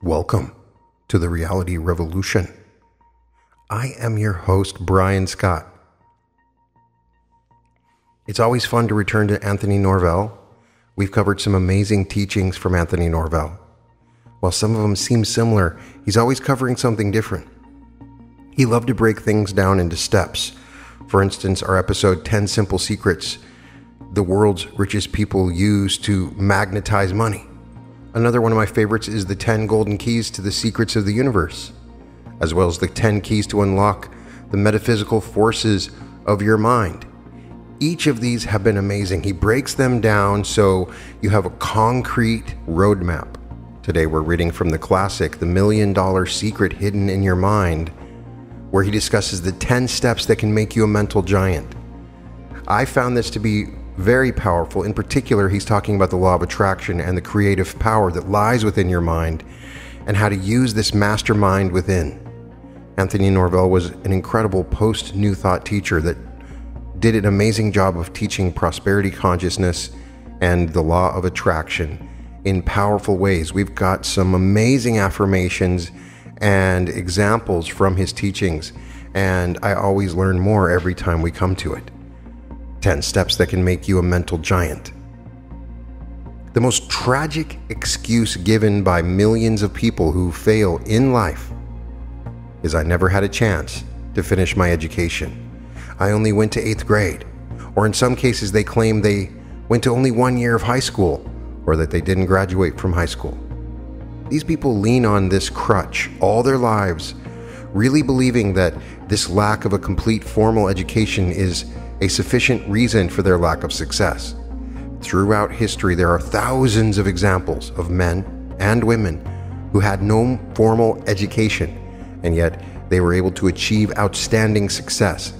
Welcome to the Reality Revolution. I am your host, Brian Scott. It's always fun to return to Anthony Norvell. We've covered some amazing teachings from Anthony Norvell. While some of them seem similar, he's always covering something different. He loved to break things down into steps. For instance, our episode 10 Simple Secrets the world's richest people use to magnetize money. Another one of my favorites is the 10 golden keys to the secrets of the universe, as well as the 10 keys to unlock the metaphysical forces of your mind. Each of these have been amazing. He breaks them down so you have a concrete roadmap. Today we're reading from the classic, The $1 Million Secret Hidden in Your Mind, where he discusses the 10 steps that can make you a mental giant. I found this to be very powerful. In particular, he's talking about the law of attraction and the creative power that lies within your mind and how to use this mastermind within. Anthony Norvell was an incredible post-New Thought teacher that did an amazing job of teaching prosperity consciousness and the law of attraction in powerful ways. We've got some amazing affirmations and examples from his teachings, and I always learn more every time we come to it. 10 steps that can make you a mental giant. The most tragic excuse given by millions of people who fail in life is, I never had a chance to finish my education. I only went to 8th grade. Or in some cases, they claim they went to only 1 year of high school, or that they didn't graduate from high school. These people lean on this crutch all their lives, really believing that this lack of a complete formal education is a sufficient reason for their lack of success. Throughout history, there are thousands of examples of men and women who had no formal education, and yet they were able to achieve outstanding success.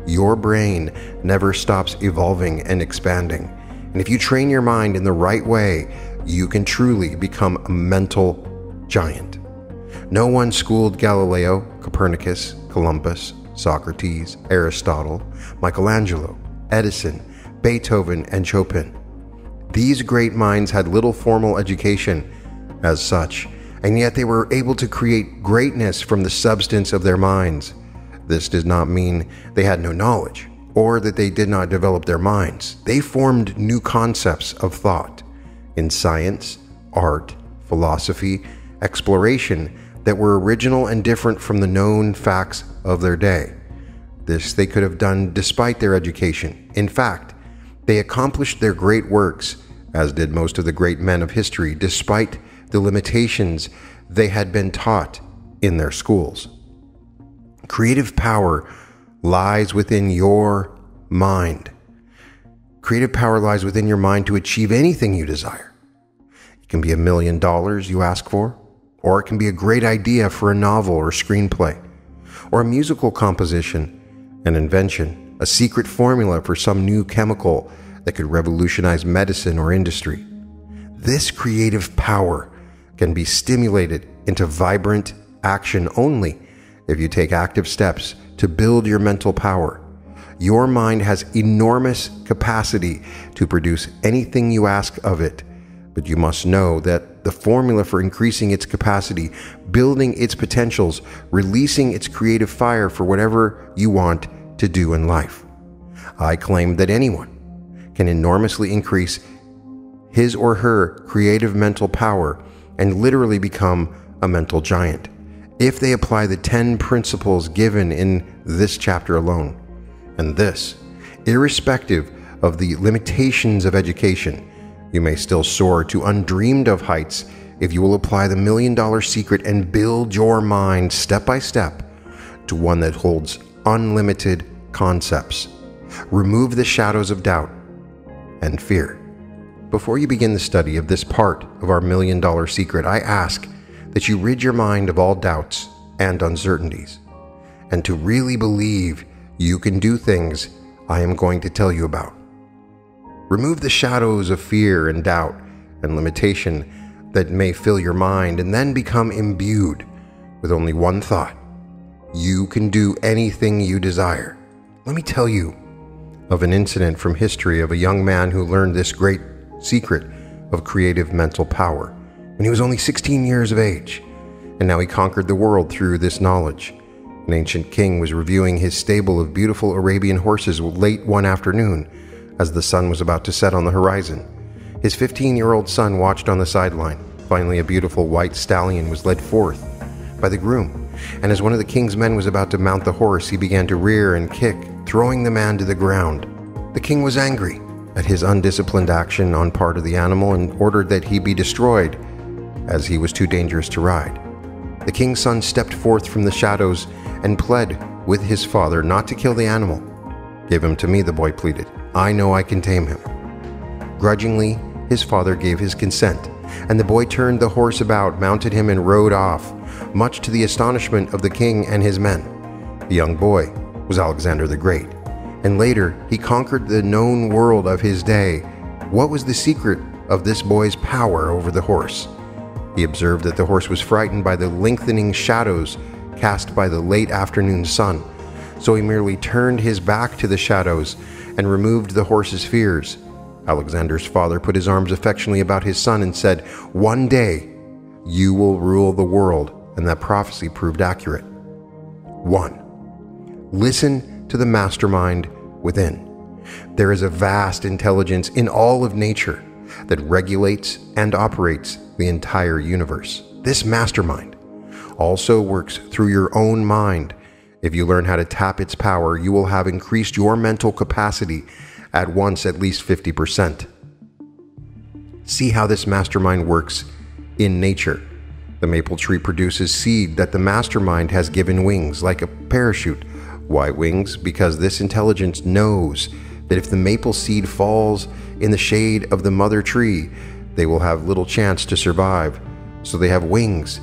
Your brain never stops evolving and expanding. And if you train your mind in the right way, you can truly become a mental giant. No one schooled Galileo, Copernicus, Columbus, Socrates, Aristotle, Michelangelo, Edison, Beethoven, and Chopin. These great minds had little formal education as such, and yet they were able to create greatness from the substance of their minds. This does not mean they had no knowledge, or that they did not develop their minds. They formed new concepts of thought in science, art, philosophy, exploration that were original and different from the known facts of their day. This they could have done despite their education. In fact, they accomplished their great works, as did most of the great men of history, despite the limitations they had been taught in their schools. Creative power lies within your mind. Creative power lies within your mind to achieve anything you desire. It can be $1 million you ask for, or it can be a great idea for a novel or screenplay, or a musical composition, an invention, a secret formula for some new chemical that could revolutionize medicine or industry. This creative power can be stimulated into vibrant action only if you take active steps to build your mental power. Your mind has enormous capacity to produce anything you ask of it, but you must know that the formula for increasing its capacity, building its potentials, releasing its creative fire for whatever you want to do in life. I claim that anyone can enormously increase his or her creative mental power and literally become a mental giant if they apply the 10 principles given in this chapter alone. And this, irrespective of the limitations of education, you may still soar to undreamed of heights if you will apply the $1 Million Secret and build your mind step by step to one that holds unlimited concepts. Remove the shadows of doubt and fear. Before you begin the study of this part of our $1 Million Secret, I ask that you rid your mind of all doubts and uncertainties, and to really believe you can do things I am going to tell you about. Remove the shadows of fear and doubt and limitation that may fill your mind, and then become imbued with only one thought: you can do anything you desire. Let me tell you of an incident from history of a young man who learned this great secret of creative mental power when he was only 16 years of age. and now he conquered the world through this knowledge. An ancient king was reviewing his stable of beautiful Arabian horses late one afternoon as the sun was about to set on the horizon. His 15-year-old son watched on the sideline. Finally, a beautiful white stallion was led forth by the groom, and as one of the king's men was about to mount the horse, he began to rear and kick, throwing the man to the ground. The king was angry at his undisciplined action on part of the animal and ordered that he be destroyed, as he was too dangerous to ride. The king's son stepped forth from the shadows and pled with his father not to kill the animal. "Give him to me," the boy pleaded. "I know I can tame him." Grudgingly, his father gave his consent, and the boy turned the horse about, mounted him, and rode off, much to the astonishment of the king and his men. The young boy was Alexander the Great, and later he conquered the known world of his day. What was the secret of this boy's power over the horse? He observed that the horse was frightened by the lengthening shadows cast by the late afternoon sun, so he merely turned his back to the shadows and removed the horse's fears. Alexander's father put his arms affectionately about his son and said, "One day you will rule the world," and that prophecy proved accurate. 1. Listen to the mastermind within. There is a vast intelligence in all of nature that regulates and operates the entire universe. This mastermind also works through your own mind. If you learn how to tap its power, you will have increased your mental capacity at once at least 50%. See how this mastermind works in nature. The maple tree produces seed that the mastermind has given wings, like a parachute. Why wings? Because this intelligence knows that if the maple seed falls in the shade of the mother tree, they will have little chance to survive. So they have wings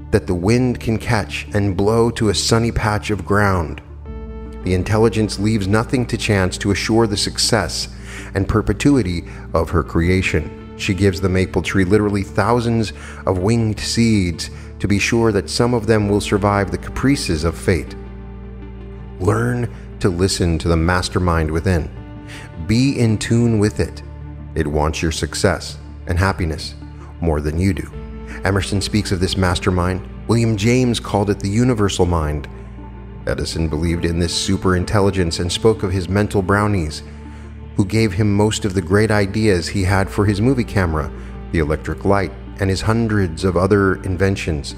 that the wind can catch and blow to a sunny patch of ground. The intelligence leaves nothing to chance to assure the success and perpetuity of her creation. She gives the maple tree literally thousands of winged seeds to be sure that some of them will survive the caprices of fate. Learn to listen to the mastermind within. Be in tune with it. It wants your success and happiness more than you do. Emerson speaks of this mastermind. William James called it the universal mind. Edison believed in this superintelligence and spoke of his mental brownies, who gave him most of the great ideas he had for his movie camera, the electric light, and his hundreds of other inventions.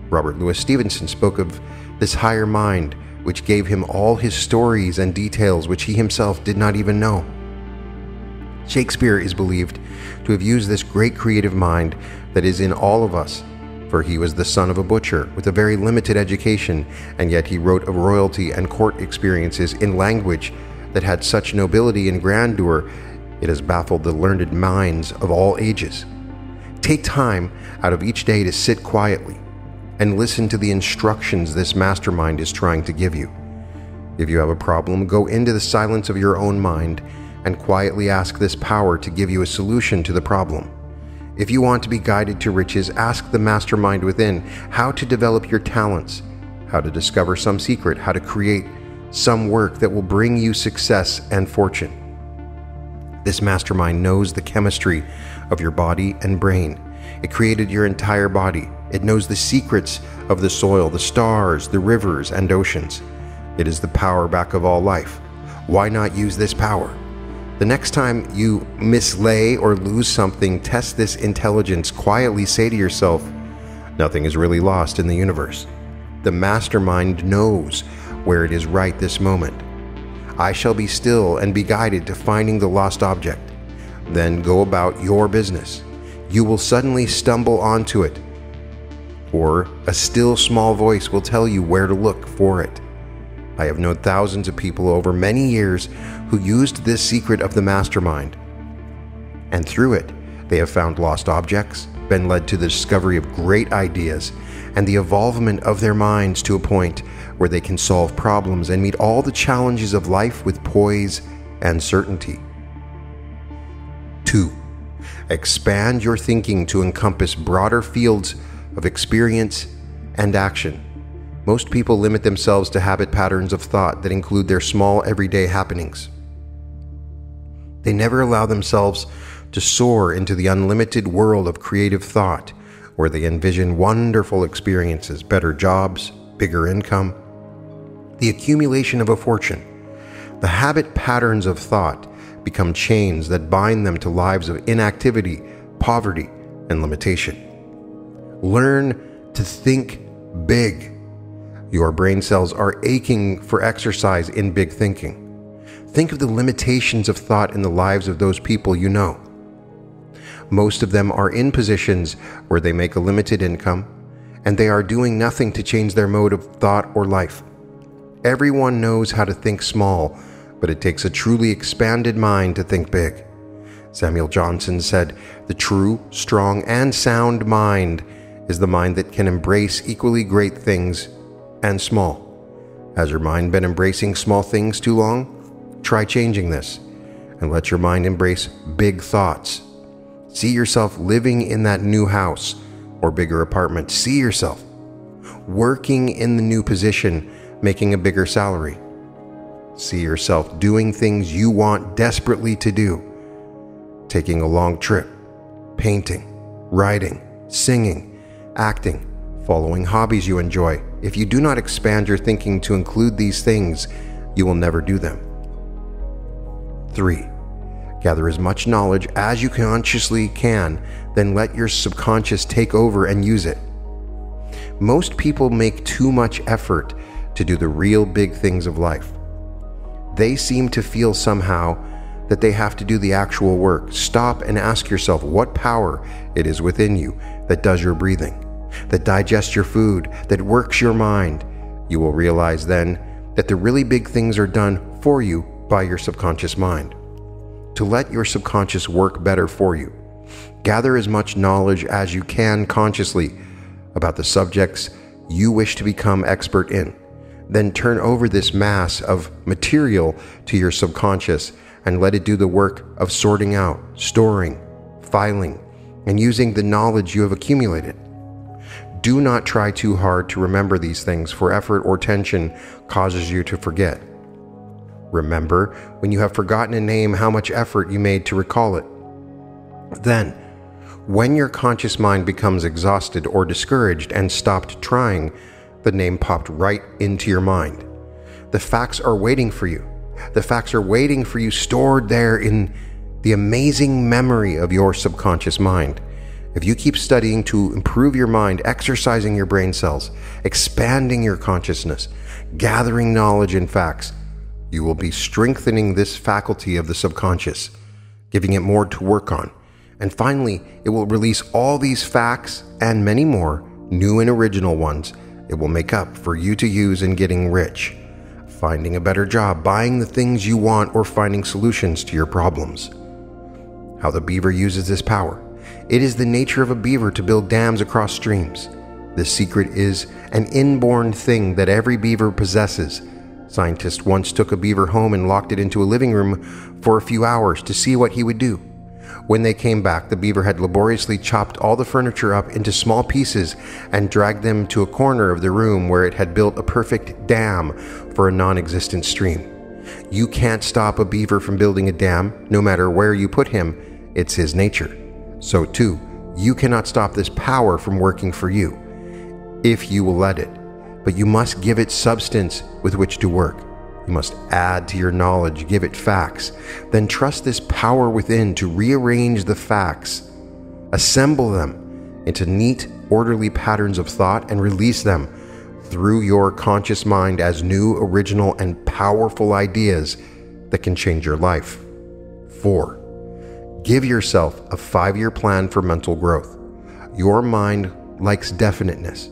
Robert Louis Stevenson spoke of this higher mind, which gave him all his stories and details which he himself did not even know. Shakespeare is believed to have used this great creative mind that is in all of us, for he was the son of a butcher with a very limited education, and yet he wrote of royalty and court experiences in language that had such nobility and grandeur it has baffled the learned minds of all ages. Take time out of each day to sit quietly and listen to the instructions this mastermind is trying to give you. If you have a problem, go into the silence of your own mind and quietly ask this power to give you a solution to the problem. If you want to be guided to riches, ask the mastermind within how to develop your talents, how to discover some secret, how to create some work that will bring you success and fortune. This mastermind knows the chemistry of your body and brain. It created your entire body. It knows the secrets of the soil, the stars, the rivers, and oceans. It is the power back of all life. Why not use this power? The next time you mislay or lose something, test this intelligence. Quietly say to yourself, nothing is really lost in the universe. The mastermind knows where it is right this moment. I shall be still and be guided to finding the lost object. Then go about your business. You will suddenly stumble onto it, or a still small voice will tell you where to look for it. I have known thousands of people over many years who used this secret of the mastermind, and through it they have found lost objects, been led to the discovery of great ideas, and the evolvement of their minds to a point where they can solve problems and meet all the challenges of life with poise and certainty. 2. Expand your thinking to encompass broader fields of experience and action. Most people limit themselves to habit patterns of thought that include their small everyday happenings. They never allow themselves to soar into the unlimited world of creative thought, where they envision wonderful experiences, better jobs, bigger income, the accumulation of a fortune. The habit patterns of thought become chains that bind them to lives of inactivity, poverty, and limitation. Learn to think big. Your brain cells are aching for exercise in big thinking. Think of the limitations of thought in the lives of those people you know. Most of them are in positions where they make a limited income, and they are doing nothing to change their mode of thought or life. Everyone knows how to think small, but it takes a truly expanded mind to think big. Samuel Johnson said, "The true, strong, and sound mind is the mind that can embrace equally great things and small." Has your mind been embracing small things too long? Try changing this and let your mind embrace big thoughts. See yourself living in that new house or bigger apartment. See yourself working in the new position, making a bigger salary. See yourself doing things you want desperately to do. Taking a long trip, painting, writing, singing, acting, following hobbies you enjoy. If you do not expand your thinking to include these things, you will never do them. 3. Gather as much knowledge as you consciously can, then let your subconscious take over and use it. Most people make too much effort to do the real big things of life. They seem to feel somehow that they have to do the actual work. Stop and ask yourself what power it is within you that does your breathing, that digests your food, that works your mind. You will realize then that the really big things are done for you by your subconscious mind. To let your subconscious work better for you, gather as much knowledge as you can consciously about the subjects you wish to become expert in. Then turn over this mass of material to your subconscious and let it do the work of sorting out, storing, filing, and using the knowledge you have accumulated. Do not try too hard to remember these things, for effort or tension causes you to forget. Remember, when you have forgotten a name, how much effort you made to recall it. Then, when your conscious mind becomes exhausted or discouraged and stopped trying, the name popped right into your mind. The facts are waiting for you. The facts are waiting for you, stored there in the amazing memory of your subconscious mind. If you keep studying to improve your mind, exercising your brain cells, expanding your consciousness, gathering knowledge and facts, you will be strengthening this faculty of the subconscious, giving it more to work on. And finally, it will release all these facts and many more, new and original ones. It will make up for you to use in getting rich, finding a better job, buying the things you want, or finding solutions to your problems. How the beaver uses this power. It is the nature of a beaver to build dams across streams. This secret is an inborn thing that every beaver possesses. Scientists once took a beaver home and locked it into a living room for a few hours to see what he would do. When they came back, the beaver had laboriously chopped all the furniture up into small pieces and dragged them to a corner of the room where it had built a perfect dam for a non-existent stream. You can't stop a beaver from building a dam, no matter where you put him. It's his nature. So too, you cannot stop this power from working for you, if you will let it. But you must give it substance with which to work. You must add to your knowledge, give it facts, then trust this power within to rearrange the facts, assemble them into neat, orderly patterns of thought, and release them through your conscious mind as new, original, and powerful ideas that can change your life. 4. Give yourself a 5-year plan for mental growth. Your mind likes definiteness.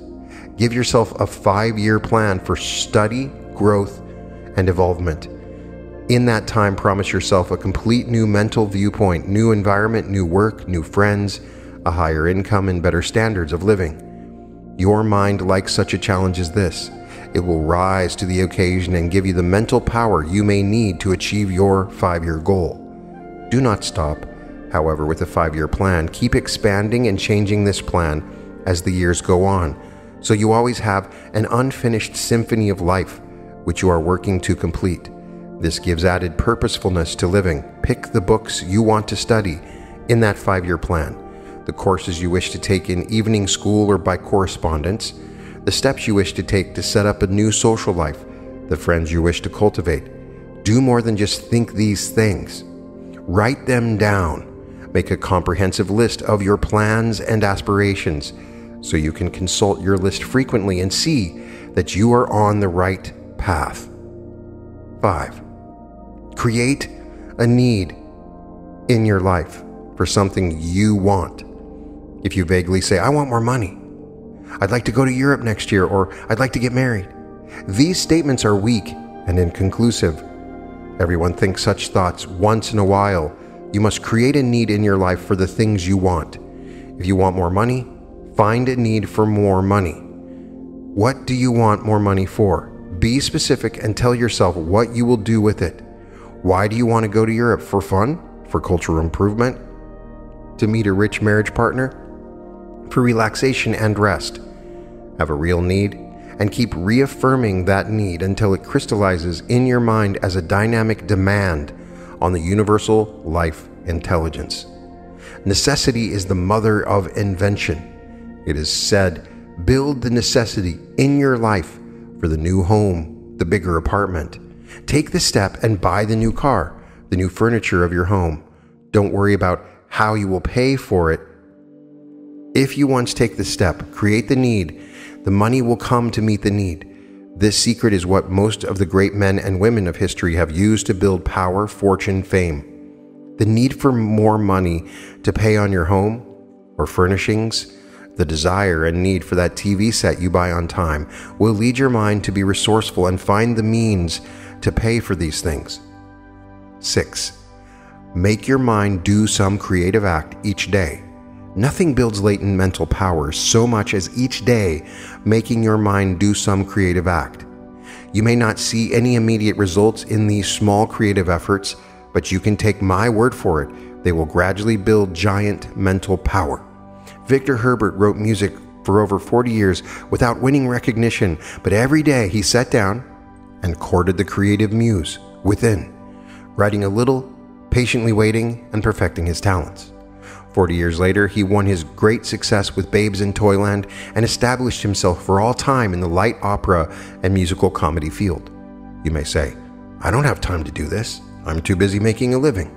Give yourself a 5-year plan for study, growth, and evolvement. In that time, promise yourself a complete new mental viewpoint, new environment, new work, new friends, a higher income, and better standards of living. Your mind likes such a challenge as this. It will rise to the occasion and give you the mental power you may need to achieve your 5-year goal. Do not stop, however, with a 5-year plan. Keep expanding and changing this plan as the years go on, so you always have an unfinished symphony of life which you are working to complete. This gives added purposefulness to living. Pick the books you want to study in that 5-year plan. the courses you wish to take in evening school or by correspondence, the steps you wish to take to set up a new social life, the friends you wish to cultivate. Do more than just think these things. Write them down. Make a comprehensive list of your plans and aspirations so you can consult your list frequently and see that you are on the right path. 5. Create a need in your life for something you want. If you vaguely say, I want more money, I'd like to go to Europe next year, or I'd like to get married, these statements are weak and inconclusive. Everyone thinks such thoughts once in a while. You must create a need in your life for the things you want. If you want more money, find a need for more money. What do you want more money for? Be specific and tell yourself what you will do with it. Why do you want to go to Europe? For fun? For cultural improvement? To meet a rich marriage partner? For relaxation and rest? Have a real need and keep reaffirming that need until it crystallizes in your mind as a dynamic demand on the universal life intelligence. Necessity is the mother of invention. It is said, build the necessity in your life for the new home, the bigger apartment. Take the step and buy the new car, the new furniture of your home. Don't worry about how you will pay for it. If you once take the step, create the need, the money will come to meet the need. This secret is what most of the great men and women of history have used to build power, fortune, fame. The need for more money to pay on your home or furnishings, the desire and need for that TV set you buy on time will lead your mind to be resourceful and find the means to pay for these things. 6. Make your mind do some creative act each day. Nothing builds latent mental power so much as each day making your mind do some creative act. You may not see any immediate results in these small creative efforts, but you can take my word for it. They will gradually build giant mental power. Victor Herbert wrote music for over 40 years without winning recognition, but every day he sat down and courted the creative muse within, writing a little, patiently waiting, and perfecting his talents. 40 years later, he won his great success with Babes in Toyland and established himself for all time in the light opera and musical comedy field. You may say, I don't have time to do this. I'm too busy making a living.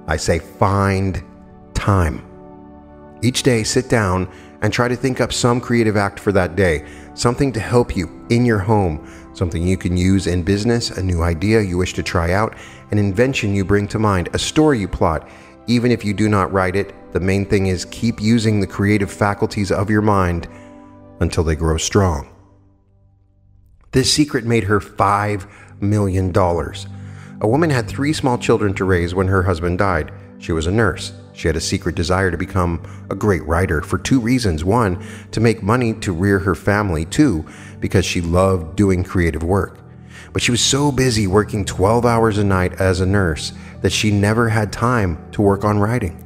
I say, find time. Each day, sit down and try to think up some creative act for that day, something to help you in your home, something you can use in business, a new idea you wish to try out, an invention you bring to mind, a story you plot. Even if you do not write it, the main thing is keep using the creative faculties of your mind until they grow strong. This secret made her $5 million. A woman had 3 small children to raise when her husband died. She was a nurse. She had a secret desire to become a great writer for 2 reasons. 1, to make money to rear her family. 2, because she loved doing creative work. But she was so busy working 12 hours a night as a nurse that she never had time to work on writing.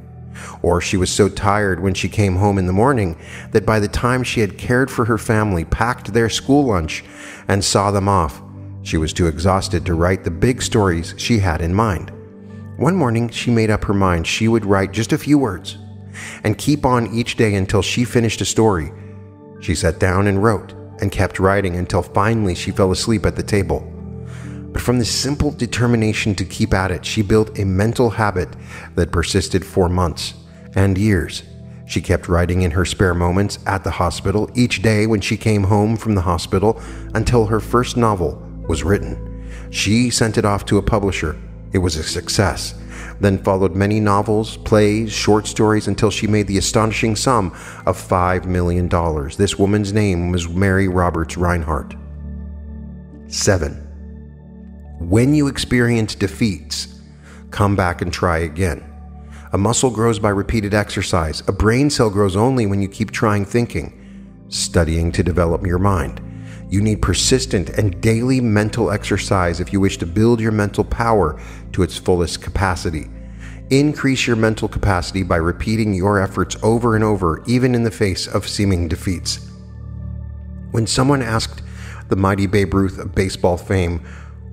Or she was so tired when she came home in the morning that by the time she had cared for her family, packed their school lunch, and saw them off, she was too exhausted to write the big stories she had in mind. One morning, she made up her mind she would write just a few words and keep on each day until she finished a story. She sat down and wrote and kept writing until finally she fell asleep at the table. But from the simple determination to keep at it, she built a mental habit that persisted for months and years. She kept writing in her spare moments at the hospital, each day when she came home from the hospital, until her first novel was written. She sent it off to a publisher. It was a success. Then followed many novels, plays, short stories, until she made the astonishing sum of $5 million. This woman's name was Mary Roberts Reinhardt. 7. When you experience defeats, come back and try again. A muscle grows by repeated exercise. A brain cell grows only when you keep trying thinking, studying to develop your mind. You need persistent and daily mental exercise if you wish to build your mental power to its fullest capacity. Increase your mental capacity by repeating your efforts over and over, even in the face of seeming defeats. When someone asked the mighty Babe Ruth of baseball fame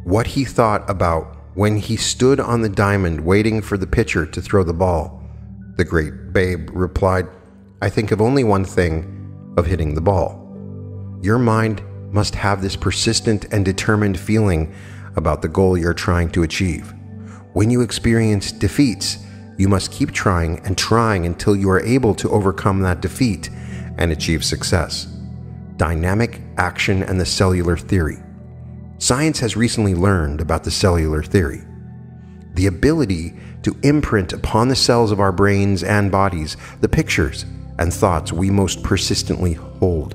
what he thought about when he stood on the diamond waiting for the pitcher to throw the ball, The great Babe replied, "I think of only one thing, of hitting the ball." Your mind must have this persistent and determined feeling about the goal you're trying to achieve. When you experience defeats, you must keep trying and trying until you are able to overcome that defeat and achieve success. Dynamic action and the cellular theory. Science has recently learned about the cellular theory. The ability to imprint upon the cells of our brains and bodies the pictures and thoughts we most persistently hold.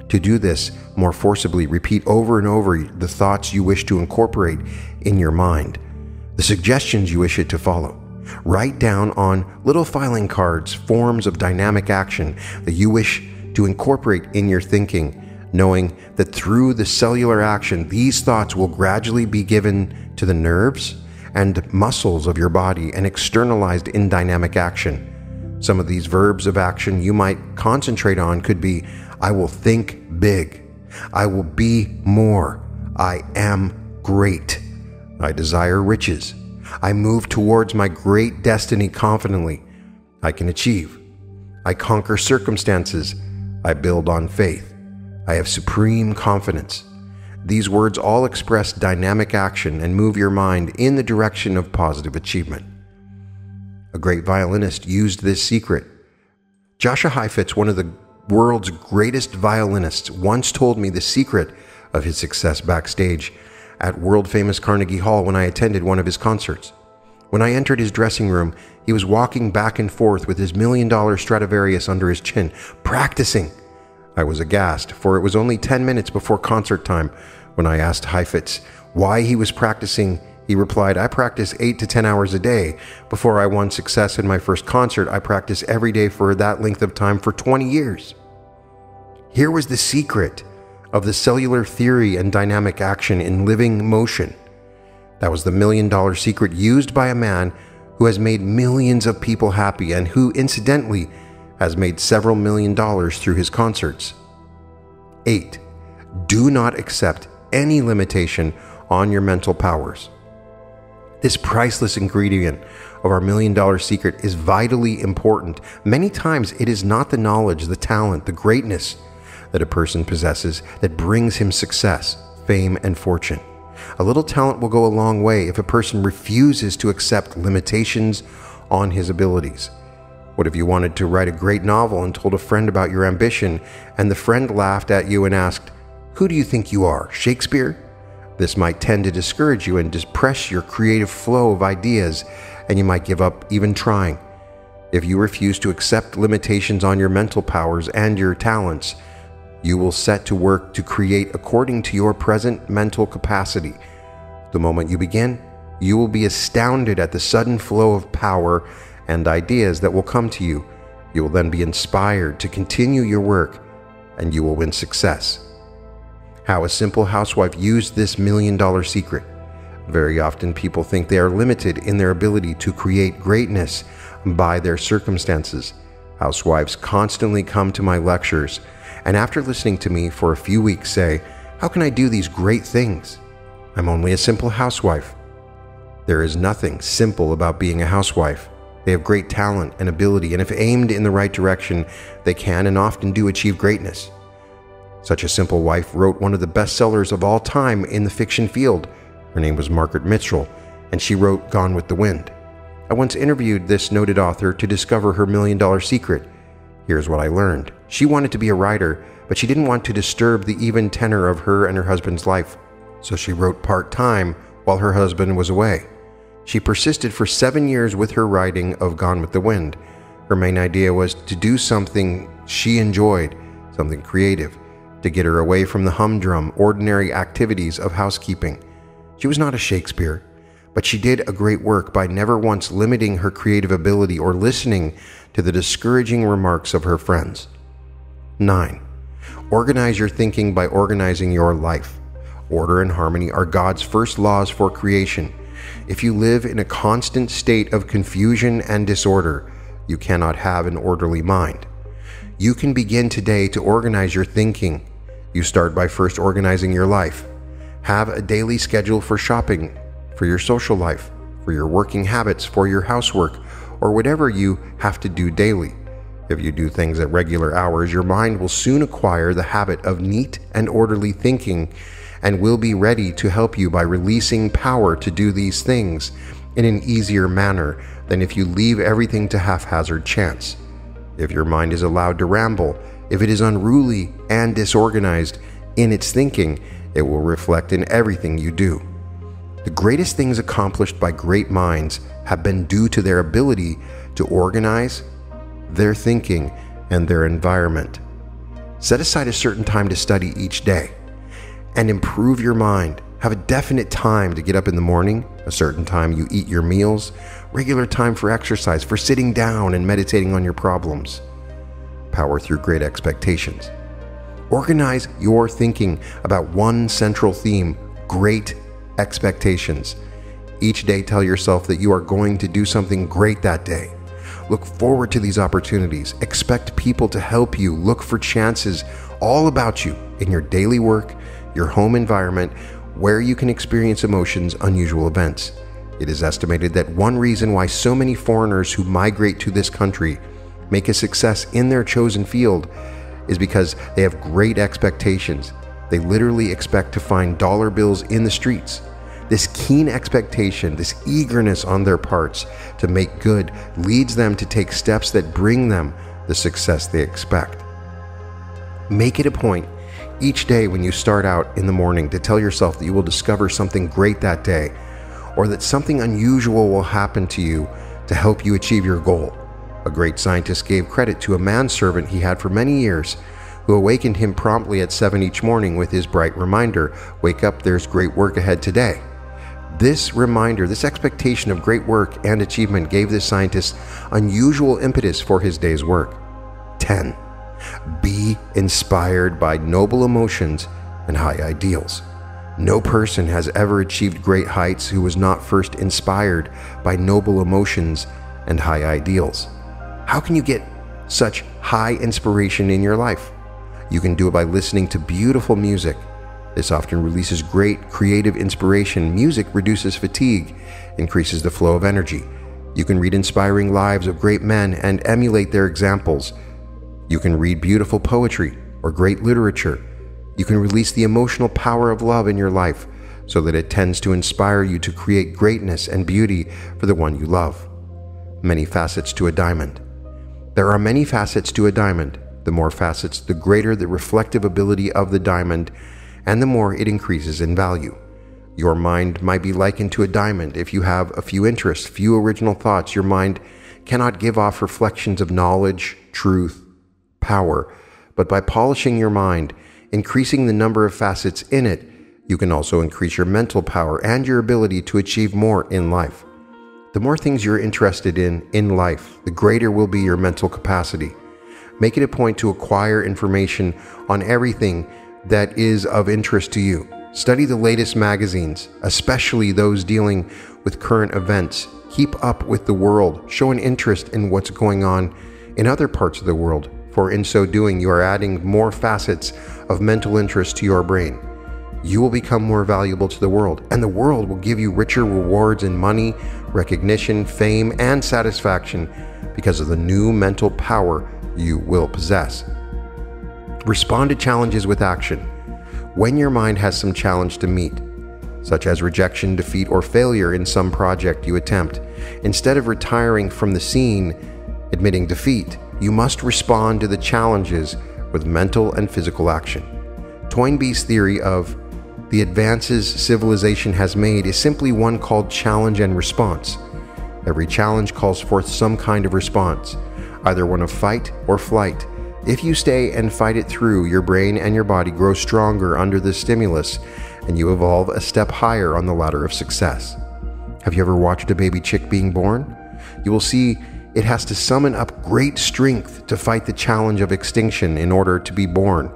To do this more forcibly, repeat over and over the thoughts you wish to incorporate in your mind, the suggestions you wish it to follow. Write down on little filing cards forms of dynamic action that you wish to incorporate in your thinking, knowing that through the cellular action, these thoughts will gradually be given to the nerves and muscles of your body and externalized in dynamic action. Some of these verbs of action you might concentrate on could be, I will think big. I will be more. I am great. I desire riches. I move towards my great destiny confidently. I can achieve. I conquer circumstances. I build on faith. I have supreme confidence. These words all express dynamic action and move your mind in the direction of positive achievement. A great violinist used this secret. Joshua Heifetz, one of the world's greatest violinists, once told me the secret of his success backstage at world-famous Carnegie Hall when I attended one of his concerts. When I entered his dressing room, he was walking back and forth with his $1 million Stradivarius under his chin, practicing. I was aghast, for it was only 10 minutes before concert time. When I asked Heifetz why he was practicing, he replied, I practice 8 to 10 hours a day. Before I won success in my first concert, I practiced every day for that length of time for 20 years. Here was the secret of the cellular theory and dynamic action in living motion. That was the $1 million secret used by a man who has made millions of people happy and who, incidentally, has made several $1 million through his concerts. 8. Do not accept any limitation on your mental powers. This priceless ingredient of our $1 million secret is vitally important. Many times it is not the knowledge, the talent, the greatness that a person possesses that brings him success, fame, and fortune. A little talent will go a long way if a person refuses to accept limitations on his abilities. What if you wanted to write a great novel and told a friend about your ambition, and the friend laughed at you and asked, "Who do you think you are, Shakespeare?" This might tend to discourage you and depress your creative flow of ideas, and you might give up even trying. If you refuse to accept limitations on your mental powers and your talents, you will set to work to create according to your present mental capacity. The moment you begin, you will be astounded at the sudden flow of power and ideas that will come to you. You will then be inspired to continue your work, and you will win success. How a simple housewife used this $1 million secret. Very often people think they are limited in their ability to create greatness by their circumstances. Housewives constantly come to my lectures, and after listening to me for a few weeks say, "How can I do these great things? I'm only a simple housewife." There is nothing simple about being a housewife. They have great talent and ability, and if aimed in the right direction, they can and often do achieve greatness. Such a simple wife wrote one of the bestsellers of all time in the fiction field. Her name was Margaret Mitchell, and she wrote Gone with the Wind. I once interviewed this noted author to discover her $1 million secret. Here's what I learned. She wanted to be a writer, but she didn't want to disturb the even tenor of her and her husband's life. So she wrote part-time while her husband was away. She persisted for 7 years with her writing of Gone with the Wind. Her main idea was to do something she enjoyed, something creative, to get her away from the humdrum, ordinary activities of housekeeping. She was not a Shakespeare, but she did a great work by never once limiting her creative ability or listening to the discouraging remarks of her friends. 9. Organize your thinking by organizing your life. Order and harmony are God's first laws for creation. If you live in a constant state of confusion and disorder, you cannot have an orderly mind. You can begin today to organize your thinking. You start by first organizing your life. Have a daily schedule for shopping, for your social life, for your working habits, for your housework. or whatever you have to do daily. If you do things at regular hours, your mind will soon acquire the habit of neat and orderly thinking and will be ready to help you by releasing power to do these things in an easier manner than if you leave everything to haphazard chance. If your mind is allowed to ramble, if it is unruly and disorganized in its thinking, it will reflect in everything you do. The greatest things accomplished by great minds have been due to their ability to organize their thinking and their environment. Set aside a certain time to study each day and improve your mind. Have a definite time to get up in the morning, a certain time you eat your meals, regular time for exercise, for sitting down and meditating on your problems. Power through great expectations. Organize your thinking about one central theme, great expectations. Each day tell yourself that you are going to do something great that day. Look forward to these opportunities. Expect people to help you. Look for chances all about you in your daily work, your home environment, where you can experience emotions, unusual events. It is estimated that one reason why so many foreigners who migrate to this country make a success in their chosen field is because they have great expectations. They literally expect to find dollar bills in the streets. This keen expectation, this eagerness on their parts to make good leads them to take steps that bring them the success they expect. Make it a point each day when you start out in the morning to tell yourself that you will discover something great that day, or that something unusual will happen to you to help you achieve your goal. A great scientist gave credit to a manservant he had for many years, who awakened him promptly at 7 each morning with his bright reminder, "Wake up, there's great work ahead today." This reminder, this expectation of great work and achievement gave this scientist unusual impetus for his day's work. 10. Be inspired by noble emotions and high ideals. No person has ever achieved great heights who was not first inspired by noble emotions and high ideals. How can you get such high inspiration in your life? You can do it by listening to beautiful music. This often releases great creative inspiration. Music reduces fatigue, increases the flow of energy. You can read inspiring lives of great men and emulate their examples. You can read beautiful poetry or great literature. You can release the emotional power of love in your life so that it tends to inspire you to create greatness and beauty for the one you love. Many facets to a diamond. There are many facets to a diamond. The more facets, the greater the reflective ability of the diamond, and the more it increases in value. Your mind might be likened to a diamond. If you have a few interests, few original thoughts, your mind cannot give off reflections of knowledge, truth, power. But by polishing your mind, increasing the number of facets in it, you can also increase your mental power and your ability to achieve more in life. The more things you're interested in life, the greater will be your mental capacity. Make it a point to acquire information on everything that is of interest to you. Study the latest magazines, especially those dealing with current events. Keep up with the world. Show an interest in what's going on in other parts of the world, for in so doing, you are adding more facets of mental interest to your brain. You will become more valuable to the world, and the world will give you richer rewards in money, recognition, fame, and satisfaction because of the new mental power you will possess. Respond to challenges with action. When your mind has some challenge to meet, such as rejection, defeat, or failure in some project you attempt, instead of retiring from the scene, admitting defeat, you must respond to the challenges with mental and physical action. Toynbee's theory of the advances civilization has made is simply one called challenge and response. Every challenge calls forth some kind of response, either one of fight or flight. If you stay and fight it through, your brain and your body grow stronger under the stimulus, and you evolve a step higher on the ladder of success. Have you ever watched a baby chick being born? You will see it has to summon up great strength to fight the challenge of extinction in order to be born.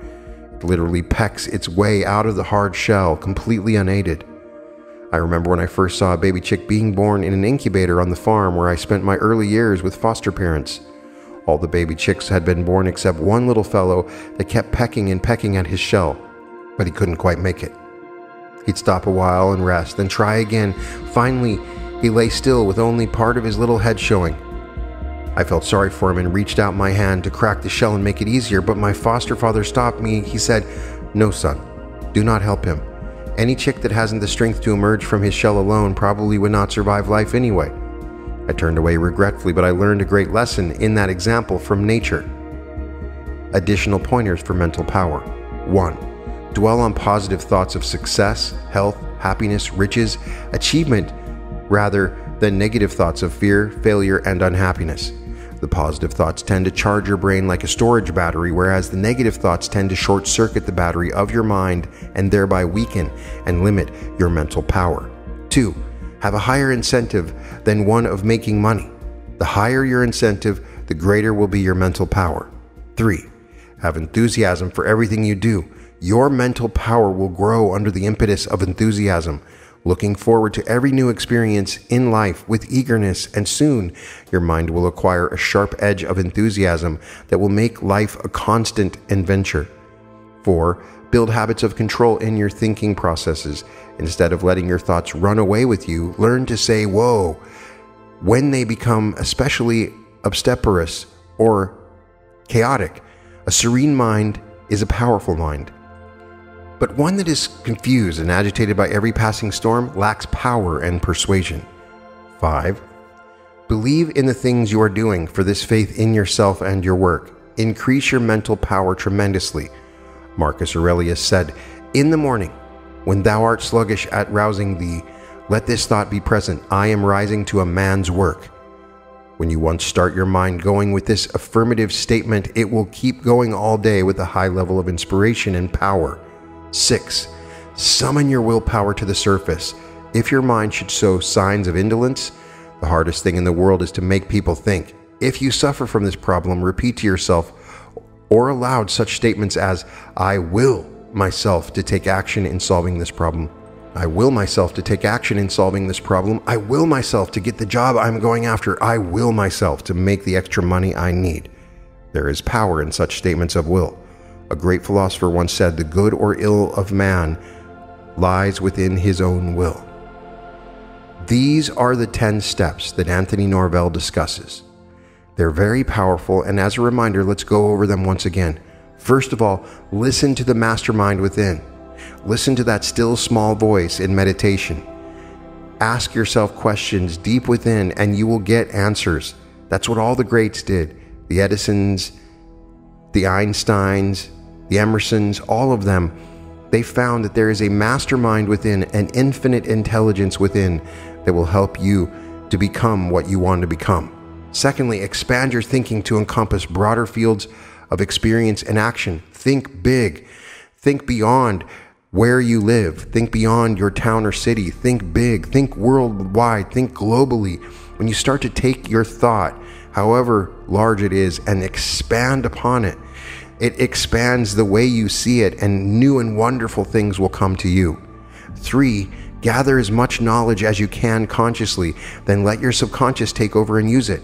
It literally pecks its way out of the hard shell, completely unaided. I remember when I first saw a baby chick being born in an incubator on the farm where I spent my early years with foster parents. All the baby chicks had been born except one little fellow that kept pecking and pecking at his shell, but he couldn't quite make it. He'd stop a while and rest, then try again. Finally, he lay still with only part of his little head showing. I felt sorry for him and reached out my hand to crack the shell and make it easier, but my foster father stopped me. He said, "No, son, do not help him. Any chick that hasn't the strength to emerge from his shell alone probably would not survive life anyway." I turned away regretfully, but I learned a great lesson in that example from nature. Additional pointers for mental power. 1. Dwell on positive thoughts of success, health, happiness, riches, achievement, rather than negative thoughts of fear, failure, and unhappiness. The positive thoughts tend to charge your brain like a storage battery, whereas the negative thoughts tend to short-circuit the battery of your mind and thereby weaken and limit your mental power. 2. Have a higher incentive than one of making money. The higher your incentive, the greater will be your mental power. 3. Have enthusiasm for everything you do. Your mental power will grow under the impetus of enthusiasm, looking forward to every new experience in life with eagerness, and soon your mind will acquire a sharp edge of enthusiasm that will make life a constant adventure. 4. Build habits of control in your thinking processes. Instead of letting your thoughts run away with you, learn to say, "Whoa," when they become especially obstreperous or chaotic. A serene mind is a powerful mind. But one that is confused and agitated by every passing storm lacks power and persuasion. 5. Believe in the things you are doing, for this faith in yourself and your work increase your mental power tremendously. Marcus Aurelius said, "In the morning, when thou art sluggish at rousing thee, let this thought be present: I am rising to a man's work." When you once start your mind going with this affirmative statement, it will keep going all day with a high level of inspiration and power. 6. Summon your willpower to the surface. If your mind should show signs of indolence, the hardest thing in the world is to make people think. If you suffer from this problem, repeat to yourself or aloud such statements as, "I will myself to take action in solving this problem. I will myself to take action in solving this problem. I will myself to get the job I'm going after. I will myself to make the extra money I need." There is power in such statements of will. A great philosopher once said, "The good or ill of man lies within his own will." These are the 10 steps that Anthony Norvell discusses. They're very powerful, and as a reminder, let's go over them once again. First of all, listen to the mastermind within. Listen to that still small voice in meditation. Ask yourself questions deep within, and you will get answers. That's what all the greats did. The Edisons, the Einsteins, the Emersons, all of them, they found that there is a mastermind within, an infinite intelligence within that will help you to become what you want to become. Secondly, expand your thinking to encompass broader fields of experience and action. Think big. Think beyond where you live. Think beyond your town or city. Think big. Think worldwide. Think globally. When you start to take your thought, however large it is, and expand upon it, it expands the way you see it, and new and wonderful things will come to you. 3, gather as much knowledge as you can consciously, then let your subconscious take over and use it.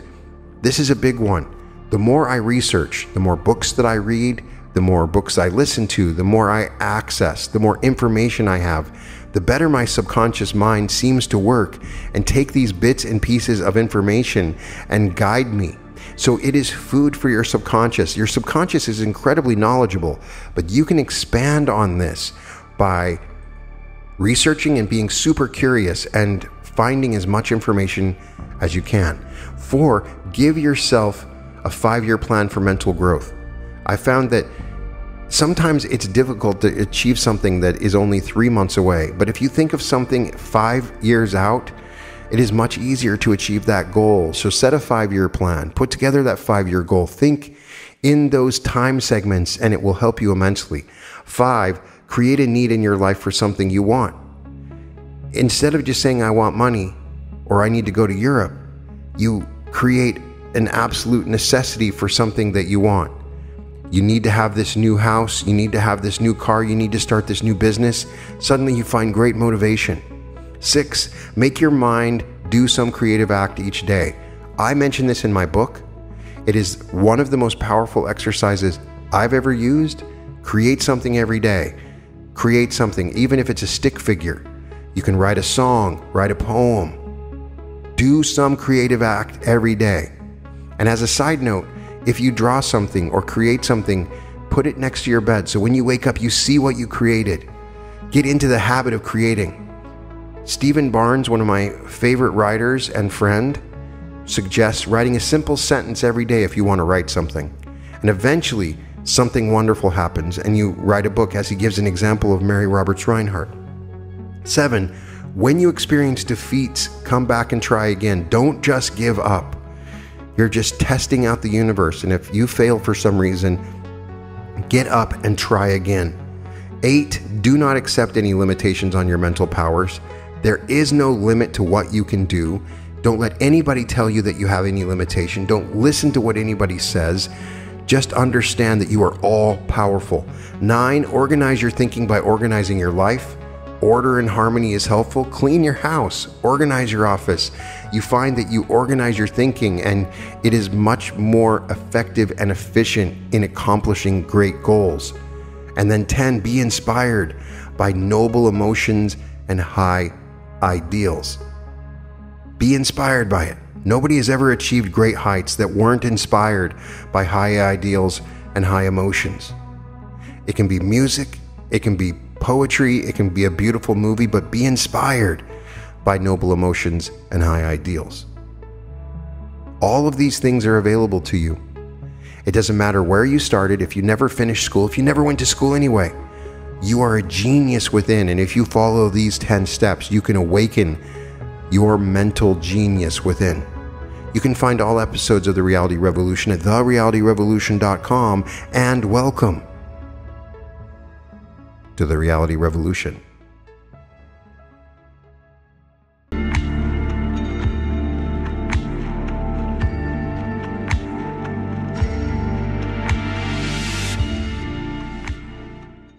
This is a big one. The more I research, the more books that I read, the more books I listen to, the more I access, the more information I have, the better my subconscious mind seems to work and take these bits and pieces of information and guide me. So it is food for your subconscious. Your subconscious is incredibly knowledgeable, but you can expand on this by researching and being super curious and finding as much information as you can. 4, give yourself a 5-year plan for mental growth. I found that sometimes it's difficult to achieve something that is only 3 months away, but if you think of something 5 years out, it is much easier to achieve that goal. So set a 5-year plan, put together that 5-year goal, think in those time segments, and it will help you immensely. 5, create a need in your life for something you want. Instead of just saying, "I want money," or "I need to go to Europe," you create an absolute necessity for something that you want. You need to have this new house, you need to have this new car, you need to start this new business. Suddenly you find great motivation. 6, make your mind do some creative act each day. I mention this in my book. It is one of the most powerful exercises I've ever used. Create something every day. Create something, even if it's a stick figure. You can write a song, write a poem. Do some creative act every day. And as a side note, if you draw something or create something, put it next to your bed so when you wake up, you see what you created. Get into the habit of creating. Stephen Barnes, one of my favorite writers and friend, suggests writing a simple sentence every day if you want to write something. And eventually, something wonderful happens and you write a book, as he gives an example of Mary Roberts Rinehart. 7, when you experience defeats, come back and try again. Don't just give up. You're just testing out the universe, and if you fail for some reason, get up and try again. 8, do not accept any limitations on your mental powers. There is no limit to what you can do. Don't let anybody tell you that you have any limitation. Don't listen to what anybody says. Just understand that you are all powerful. 9, organize your thinking by organizing your life. Order and harmony is helpful. Clean your house, organize your office. You find that you organize your thinking and it is much more effective and efficient in accomplishing great goals. And then 10, be inspired by noble emotions and high ideals. Be inspired by it. Nobody has ever achieved great heights that weren't inspired by high ideals and high emotions. It can be music, it can be poetry, it can be a beautiful movie, but be inspired by noble emotions and high ideals. All of these things are available to you. It doesn't matter where you started, if you never finished school, if you never went to school anyway. You are a genius within, and if you follow these 10 steps, you can awaken your mental genius within. You can find all episodes of The Reality Revolution at therealityrevolution.com, and welcome to The Reality Revolution.